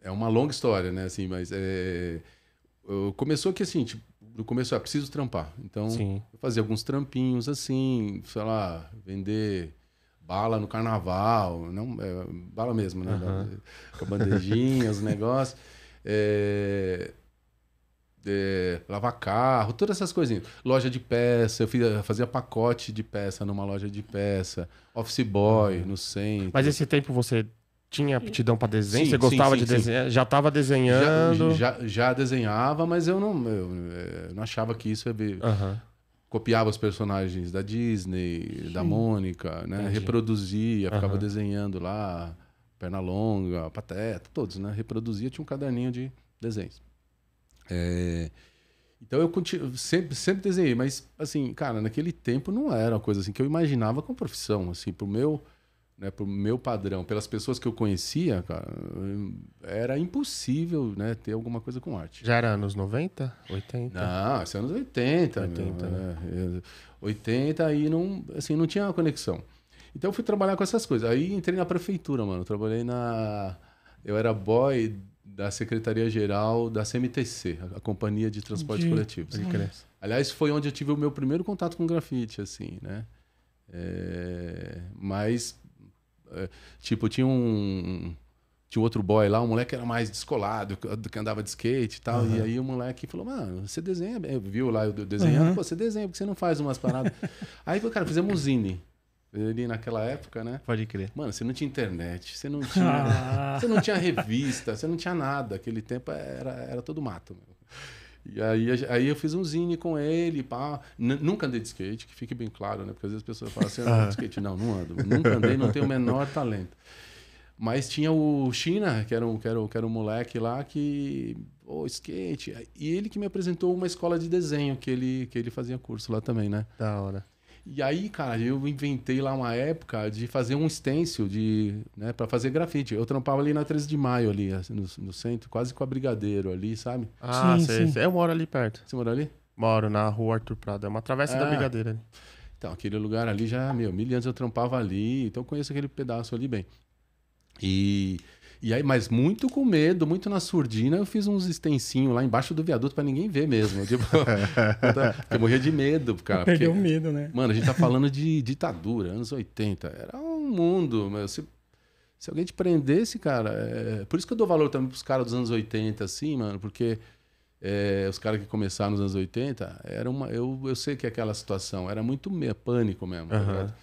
é uma longa história, né? Assim, mas começou que assim, tipo, no começo, preciso trampar. Então, Sim. eu fazia alguns trampinhos assim, sei lá, vender bala no carnaval, não, bala mesmo, né? Com a bandejinha, os negócios. Lavar carro, todas essas coisinhas. Loja de peça, eu fazia pacote de peça numa loja de peça. Office boy no centro. Mas esse tempo você tinha aptidão para desenho? Sim, Você gostava sim, de sim. desenhar? Já estava desenhando? Já desenhava, mas eu não achava que isso ia ver. Copiava os personagens da Disney, da Mônica, né? Entendi. Reproduzia, ficava desenhando lá, Pernalonga, Pateta, todos, né? Reproduzia, tinha um caderninho de desenhos. Então eu sempre desenhei, mas assim, cara, naquele tempo não era uma coisa assim que eu imaginava como profissão, assim, pro meu padrão, pelas pessoas que eu conhecia, cara, era impossível, né, ter alguma coisa com arte. Já era anos 90? 80? Não, isso é anos 80. 80, né? 80 aí não, assim, não tinha conexão. Então eu fui trabalhar com essas coisas. Aí entrei na prefeitura, mano. Eu era boy da Secretaria-Geral da CMTC, a Companhia de Transportes Coletivos. Aliás, foi onde eu tive o meu primeiro contato com grafite, assim, né? Mas, tipo, tinha um outro boy lá, um moleque que era mais descolado, que andava de skate e tal. E aí o moleque falou, mano, você desenha bem. Viu lá eu desenhando? Pô, você desenha, porque você não faz umas paradas. Aí, cara, fizemos um zine. Ali naquela época, né? Pode crer. Mano, você não tinha internet, você não tinha revista, você não tinha nada. Aquele tempo era todo mato. Meu. E aí eu fiz um zine com ele, pá. Nunca andei de skate, que fique bem claro, né? Porque às vezes as pessoas falam assim, ando de skate. Não ando. Nunca andei, não tenho o menor talento. Mas tinha o China, que era um moleque lá que... skate. E ele que me apresentou uma escola de desenho, que ele fazia curso lá também, né? Da hora. E aí, cara, eu inventei lá uma época de fazer um stencil né, para fazer grafite. Eu trampava ali na 13 de Maio, ali, assim, no centro, quase com a Brigadeiro ali, sabe? Sim. Eu moro ali perto. Você mora ali? Moro na rua Arthur Prado. É uma travessa da Brigadeira ali. Então, aquele lugar ali já, 1000 anos eu trampava ali, então eu conheço aquele pedaço ali bem. E aí, mas muito com medo, muito na surdina, eu fiz uns extensinhos lá embaixo do viaduto pra ninguém ver mesmo. Tipo, eu morria de medo, cara. Perdeu o medo, né? Mano, a gente tá falando de ditadura, anos 80. Era um mundo, meu. Se alguém te prendesse, cara... Por isso que eu dou valor também pros caras dos anos 80, assim, mano, porque os caras que começaram nos anos 80, eu sei que aquela situação era muito pânico mesmo, tá ligado?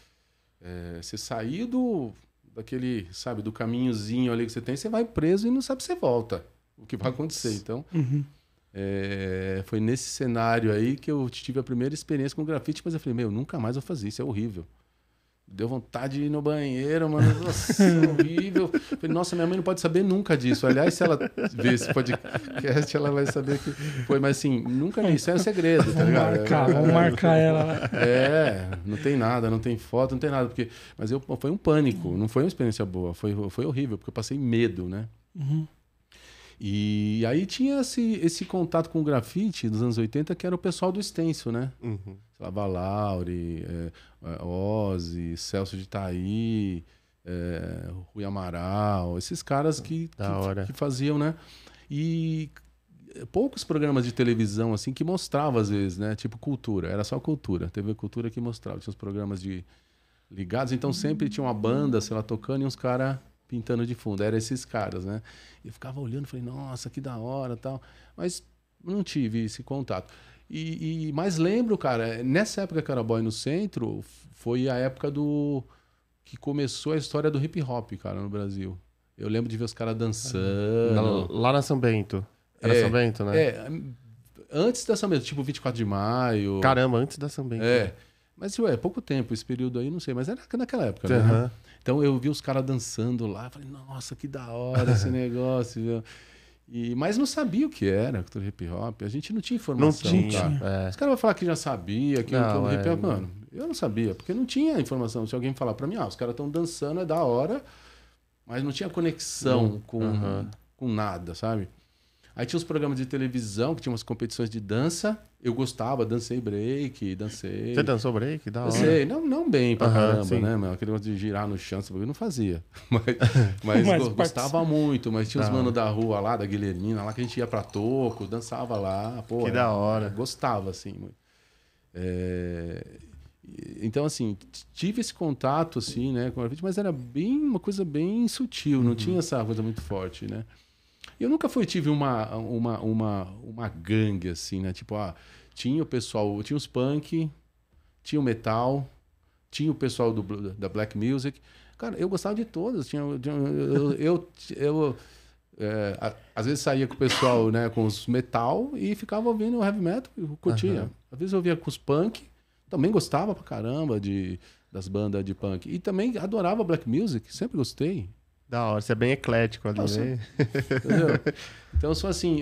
Você saiu daquele, sabe, do caminhozinho ali que você tem, você vai preso e não sabe se você volta. O que vai acontecer, então... foi nesse cenário aí que eu tive a primeira experiência com grafite, mas eu falei, nunca mais vou fazer isso, é horrível. Deu vontade de ir no banheiro, mano, nossa, horrível. Falei, nossa, minha mãe não pode saber nunca disso. Aliás, se ela ver esse podcast, ela vai saber que foi, mas assim, nunca isso é um segredo, tá ligado? Vamos marcar ela lá. Não tem nada, não tem foto, não tem nada, mas foi um pânico, não foi uma experiência boa, foi horrível, porque eu passei medo, né? E aí tinha esse contato com o grafite dos anos 80, que era o pessoal do stencil, né? Sei lá, Valauri, Ozzy, Celso de Itaí, Rui Amaral, esses caras que faziam, né? E poucos programas de televisão assim que mostravam às vezes, né? Tipo Cultura, era só Cultura, TV Cultura que mostrava, tinha os programas ligados, então sempre tinha uma banda, sei lá, tocando e uns caras pintando de fundo, eram esses caras, né? E eu ficava olhando, falei, nossa, que da hora, tal, mas não tive esse contato. Mas lembro, cara, nessa época que eu era boy no centro, foi a época que começou a história do hip hop, cara, no Brasil. Eu lembro de ver os caras dançando. Lá na São Bento. Era São Bento, né? Antes da São Bento, tipo 24 de maio. Caramba, antes da São Bento. Mas, pouco tempo, esse período aí, não sei, mas era naquela época, né? Então eu vi os caras dançando lá, falei, nossa, que da hora esse negócio, viu? Mas não sabia o que era cultura hip hop, a gente não tinha informação, não tinha, cara. Os caras vão falar que já sabia, que o hip hop, mano, eu não sabia, porque não tinha informação. Se alguém falar pra mim, os caras estão dançando, é da hora, mas não tinha conexão com nada, sabe? Aí tinha os programas de televisão, que tinha umas competições de dança, Eu gostava, dancei break, dancei. Você dançou break? Da hora. Dancei, não bem pra caramba, sim. né? Mas aquele negócio de girar no chão, eu não fazia. Mas gostava muito, mas tinha os manos da rua lá, da Guilhermina, lá que a gente ia pra toco, dançava lá. Pô, Que da hora. Gostava, assim, muito. Então, assim, tive esse contato, assim, né, com o grafite, mas era uma coisa bem sutil, não tinha essa coisa muito forte, né? Eu nunca tive uma gangue, assim, né? Tipo, tinha o pessoal, tinha os punk, tinha o metal, tinha o pessoal da black music. Cara, eu gostava de todas. Às vezes saía com o pessoal, né, com os metal e ficava ouvindo heavy metal, eu curtia. Às vezes eu ouvia com os punk, também gostava pra caramba das bandas de punk. E também adorava black music, sempre gostei. Da hora, você é bem eclético ali, né? Entendeu? Então, eu sou assim,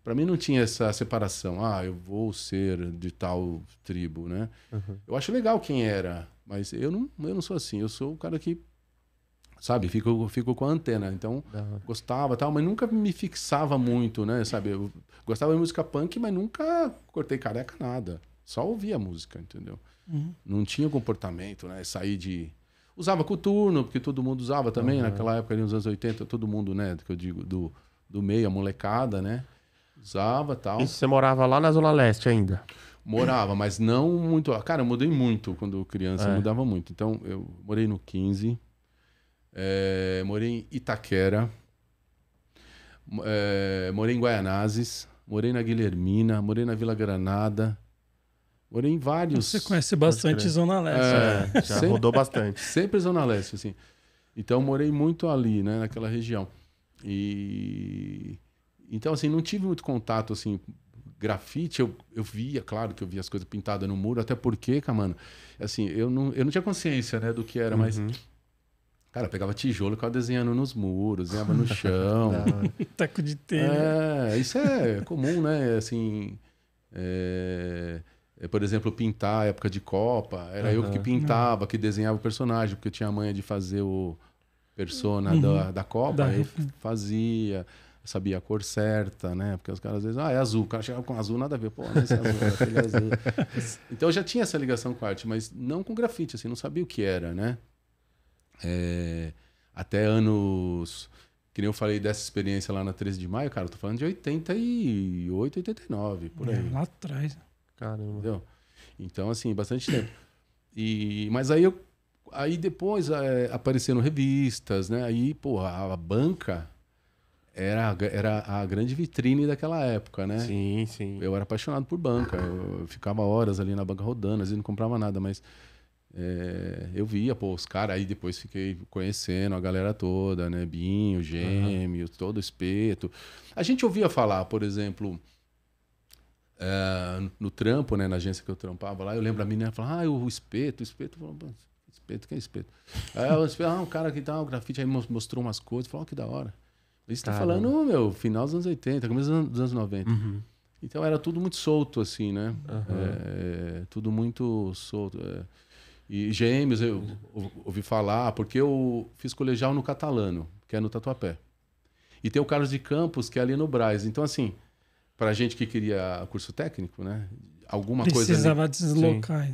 para mim não tinha essa separação. Eu vou ser de tal tribo, né? Eu acho legal quem era, mas eu não sou assim. Eu sou o cara que, sabe, fico com a antena. Então, gostava tal, mas nunca me fixava muito, né? Sabe, eu gostava de música punk, mas nunca cortei careca, nada. Só ouvia música, entendeu? Não tinha comportamento, né? Sair de... Usava coturno, porque todo mundo usava também, naquela época ali nos anos 80, todo mundo, né, que eu digo, do meio, a molecada, né, usava e tal. E você morava lá na Zona Leste ainda? Morava, mas não muito. Cara, eu mudei muito quando criança, eu mudava muito. Então, eu morei no 15, morei em Itaquera, morei em Guaianazes, morei na Guilhermina, morei na Vila Granada. Morei em vários... Você conhece bastante Zona Leste. Já rodou bastante. Sempre Zona Leste, assim. Então, morei muito ali, né? Naquela região. Então, assim, não tive muito contato, assim... Grafite, eu via, claro que eu via as coisas pintadas no muro, até porque, mano, assim, eu não tinha consciência, né, do que era, mas... Cara, eu pegava tijolo e ficava desenhando nos muros, desenhava no chão. Taco de telha. Isso é comum, né? Assim... por exemplo, pintar a época de Copa, era eu que pintava, que desenhava o personagem, porque eu tinha a manha de fazer o persona da Copa, eu fazia, eu sabia a cor certa, né? Porque os caras às vezes, é azul, o cara chegava com azul, nada a ver, pô, não é esse azul, é aquele azul. Então eu já tinha essa ligação com a arte, mas não com grafite, assim, não sabia o que era, né? Até anos... Que nem eu falei dessa experiência lá na 13 de maio, cara, eu tô falando de 88, 89, por aí. Lá atrás. Caramba. Entendeu? Então, assim, bastante tempo. Mas aí depois apareceram revistas, né? Aí, pô, a banca era a grande vitrine daquela época, né? Sim, sim. Eu era apaixonado por banca. Eu ficava horas ali na banca rodando, às vezes não comprava nada, mas eu via, pô, os caras. Aí depois fiquei conhecendo a galera toda, né? Binho, Gêmeos, todo Espeto. A gente ouvia falar, por exemplo... no trampo, né, na agência que eu trampava lá, eu lembro a menina falar, o Espeto falou, Espeto, quem é Espeto? Um cara que tá, o grafite, aí mostrou umas coisas, falou, que da hora. Isso tá falando, final dos anos 80, começo dos anos 90. Então era tudo muito solto, assim, né? Tudo muito solto. E Gêmeos, eu ouvi falar, porque eu fiz colegial no Catalano, que é no Tatuapé. E tem o Carlos de Campos, que é ali no Brás. Então, assim, pra gente que queria curso técnico, né? Alguma coisa... Precisava deslocar.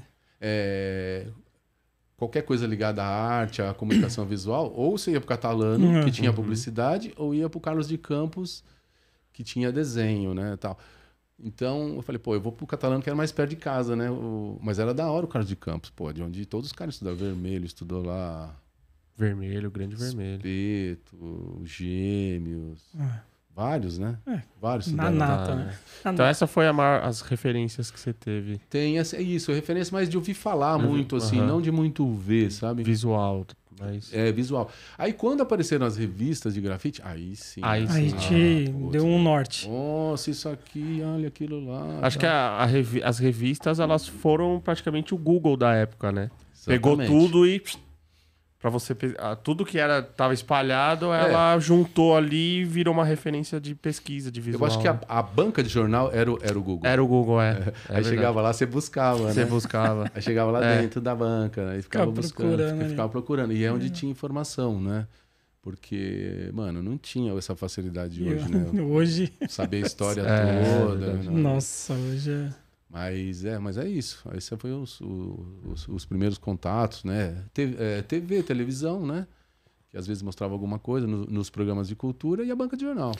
Qualquer coisa ligada à arte, à comunicação visual, ou você ia pro Catalano, que tinha publicidade, ou ia pro Carlos de Campos, que tinha desenho, né? Tal. Então, eu falei, pô, eu vou pro Catalano, que era mais perto de casa, né? Mas era da hora o Carlos de Campos, pô, de onde todos os caras estudaram. Vermelho, estudou lá... Vermelho, grande vermelho. Espeto, Gêmeos... Vários, né? Vários. Na nata, né? Então essa foi as referências que você teve. Tem isso, referência mais de ouvir falar muito, assim, não de muito ver, sabe? Visual. Mas... visual. Aí quando apareceram as revistas de grafite, aí sim. Aí te deu um norte. Nossa, isso aqui, olha aquilo lá. Acho que as revistas, elas foram praticamente o Google da época, né? Exatamente. Pegou tudo e... Pra você... Tudo que tava espalhado, ela juntou ali e virou uma referência de pesquisa, de visual. Eu acho que a banca de jornal era o Google. Era o Google, Aí chegava lá, você buscava, né? Você buscava. Aí chegava lá dentro da banca, né? E ficava buscando, ficava procurando. E é onde tinha informação, né? Porque, mano, não tinha essa facilidade de hoje, né? Hoje... Saber a história toda. Né? Nossa, hoje é... Mas é isso. Esses foram os primeiros contatos, né? TV, televisão, né? Que às vezes mostrava alguma coisa nos programas de cultura e a banca de jornal.